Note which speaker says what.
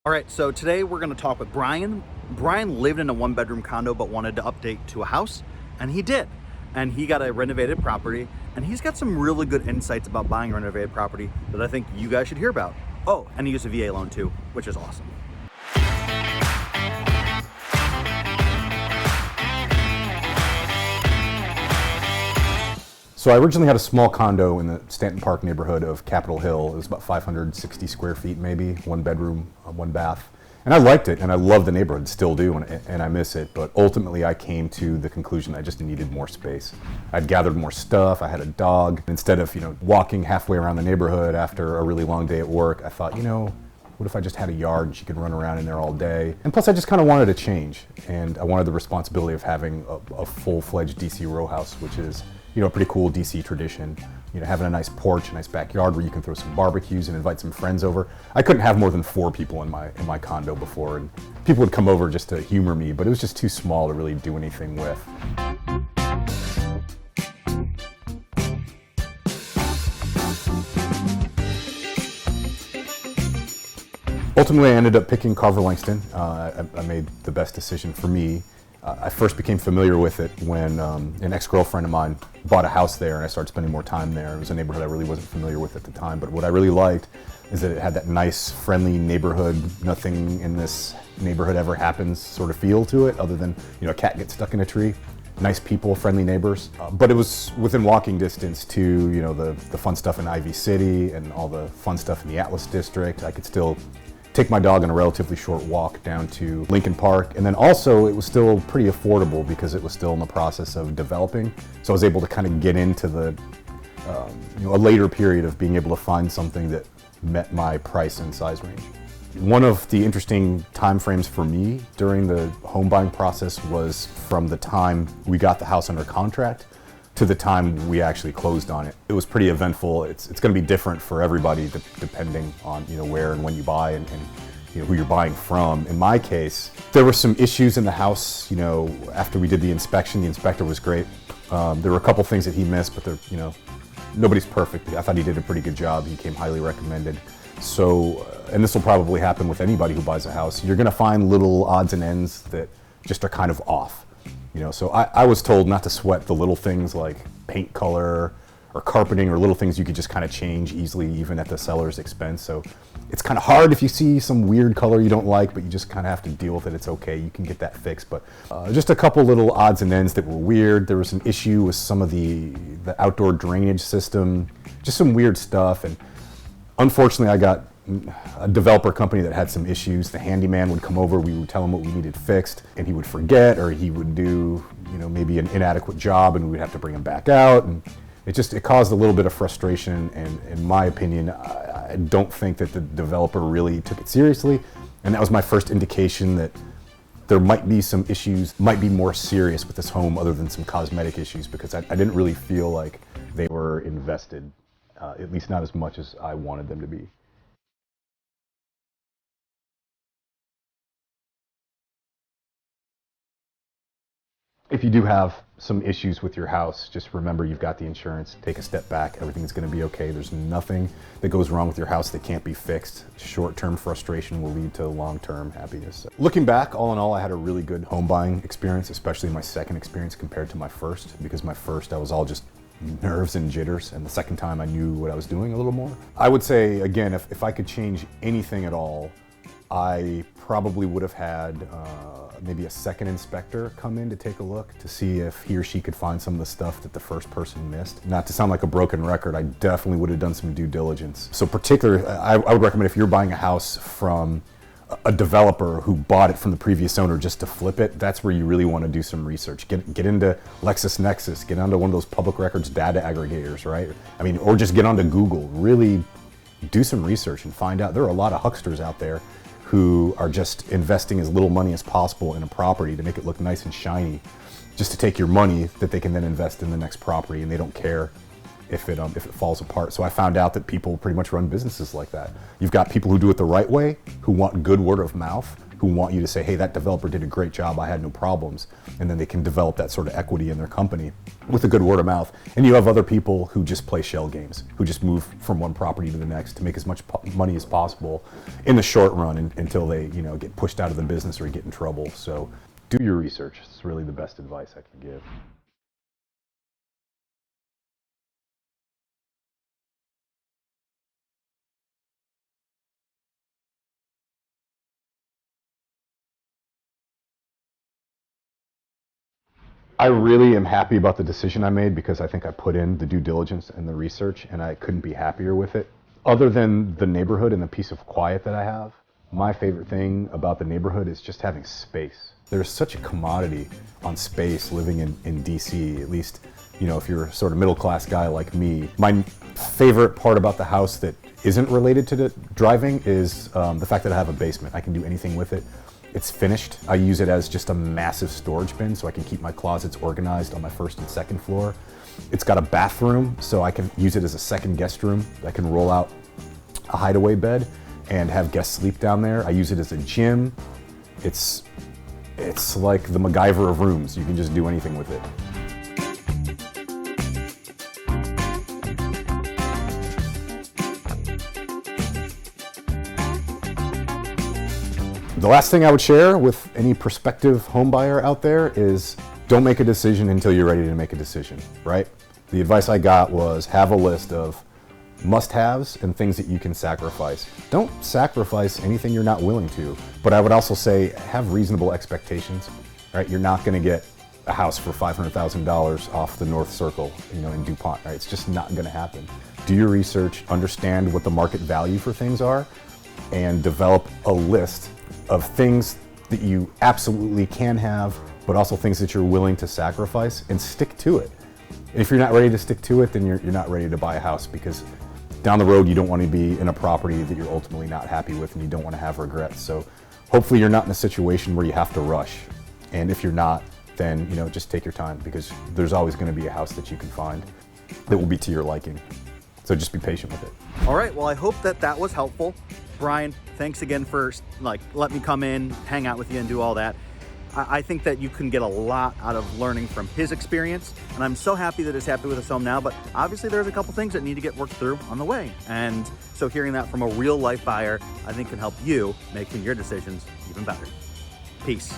Speaker 1: All right, so today we're going to talk with Brian. Brian lived in a one-bedroom condo but wanted to update to a house, and he did. And he got a renovated property, and he's got some really good insights about buying a renovated property that I think you guys should hear about. Oh, and he used a VA loan too, which is awesome.
Speaker 2: So I originally had a small condo in the Stanton Park neighborhood of Capitol Hill. It was about 560 square feet maybe, one bedroom, one bath. And I liked it, and I love the neighborhood, still do, and I miss it. But ultimately I came to the conclusion I just needed more space. I'd gathered more stuff, I had a dog. Instead of, walking halfway around the neighborhood after a really long day at work, I thought, what if I just had a yard and she could run around in there all day? And plus I just kind of wanted a change, and I wanted the responsibility of having a full-fledged DC row house, which is a pretty cool DC tradition. Having a nice porch, a nice backyard where you can throw some barbecues and invite some friends over. I couldn't have more than 4 people in my condo before, and people would come over just to humor me, but it was just too small to really do anything with. Ultimately, I ended up picking Carver Langston. I made the best decision for me. I first became familiar with it when an ex-girlfriend of mine bought a house there, and I started spending more time there. It was a neighborhood I really wasn't familiar with at the time, but what I really liked is that it had that nice, friendly neighborhood, nothing in this neighborhood ever happens sort of feel to it, other than a cat gets stuck in a tree. Nice people, friendly neighbors, but it was within walking distance to the fun stuff in Ivy City and all the fun stuff in the Atlas District. I could still take my dog on a relatively short walk down to Lincoln Park, and then also it was still pretty affordable because it was still in the process of developing. So I was able to kind of get into the a later period of being able to find something that met my price and size range. One of the interesting time frames for me during the home buying process was from the time we got the house under contract to the time we actually closed on it. It was pretty eventful. It's going to be different for everybody depending on where and when you buy and who you're buying from. In my case, there were some issues in the house. After we did the inspection, the inspector was great. There were a couple things that he missed, but nobody's perfect. I thought he did a pretty good job. He came highly recommended. So, and this will probably happen with anybody who buys a house. You're going to find little odds and ends that just are kind of off. So I was told not to sweat the little things like paint color or carpeting or little things you could just kind of change easily even at the seller's expense. So it's kind of hard if you see some weird color you don't like, but you just kind of have to deal with it. It's okay, you can get that fixed. But just a couple little odds and ends that were weird. There was an issue with some of the outdoor drainage system, just some weird stuff. And unfortunately I got a developer company that had some issues. The handyman would come over, we would tell him what we needed fixed, and he would forget, or he would do, maybe an inadequate job, and we would have to bring him back out. And it caused a little bit of frustration, and in my opinion, I don't think that the developer really took it seriously. And that was my first indication that there might be some issues, might be more serious with this home other than some cosmetic issues, because I didn't really feel like they were invested, at least not as much as I wanted them to be. If you do have some issues with your house, just remember you've got the insurance. Take a step back. Everything's going to be okay. There's nothing that goes wrong with your house that can't be fixed. Short-term frustration will lead to long-term happiness. Looking back, all in all, I had a really good home buying experience, especially my second experience compared to my first, because my first I was all just nerves and jitters, and the second time I knew what I was doing a little more. I would say, again, if I could change anything at all, I probably would have had maybe a second inspector come in to take a look to see if he or she could find some of the stuff that the first person missed. Not to sound like a broken record, I definitely would have done some due diligence. So particularly, I would recommend if you're buying a house from a developer who bought it from the previous owner just to flip it, that's where you really want to do some research. Get into LexisNexis, get onto one of those public records data aggregators, right? Or just get onto Google. Really do some research and find out. There are a lot of hucksters out there who are just investing as little money as possible in a property to make it look nice and shiny, just to take your money that they can then invest in the next property, and they don't care if it falls apart. So I found out that people pretty much run businesses like that. You've got people who do it the right way, who want good word of mouth, who want you to say, hey, that developer did a great job, I had no problems. And then they can develop that sort of equity in their company with a good word of mouth. And you have other people who just play shell games, who just move from one property to the next to make as much money as possible in the short run until they, get pushed out of the business or get in trouble. So do your research. It's really the best advice I can give. I really am happy about the decision I made because I think I put in the due diligence and the research, and I couldn't be happier with it. Other than the neighborhood and the peace of quiet that I have, my favorite thing about the neighborhood is just having space. There's such a commodity on space living in DC, at least, if you're a sort of middle class guy like me. My favorite part about the house that isn't related to the driving is the fact that I have a basement. I can do anything with it. It's finished. I use it as just a massive storage bin so I can keep my closets organized on my first and second floor. It's got a bathroom so I can use it as a second guest room. I can roll out a hideaway bed and have guests sleep down there. I use it as a gym. It's like the MacGyver of rooms. You can just do anything with it. The last thing I would share with any prospective home buyer out there is don't make a decision until you're ready to make a decision, right? The advice I got was have a list of must-haves and things that you can sacrifice. Don't sacrifice anything you're not willing to, but I would also say have reasonable expectations, right? You're not gonna get a house for $500,000 off the North Circle, in DuPont, right? It's just not gonna happen. Do your research, understand what the market value for things are, and develop a list of things that you absolutely can have, but also things that you're willing to sacrifice, and stick to it. If you're not ready to stick to it, then you're not ready to buy a house, because down the road you don't want to be in a property that you're ultimately not happy with and you don't want to have regrets. So hopefully you're not in a situation where you have to rush. And if you're not, then just take your time, because there's always going to be a house that you can find that will be to your liking. So just be patient with it.
Speaker 1: All right, well, I hope that was helpful. Brian, thanks again for letting me come in, hang out with you and do all that. I think that you can get a lot out of learning from his experience, and I'm so happy that he's happy with his home now, but obviously there's a couple things that need to get worked through on the way. And so hearing that from a real life buyer, I think can help you making your decisions even better. Peace.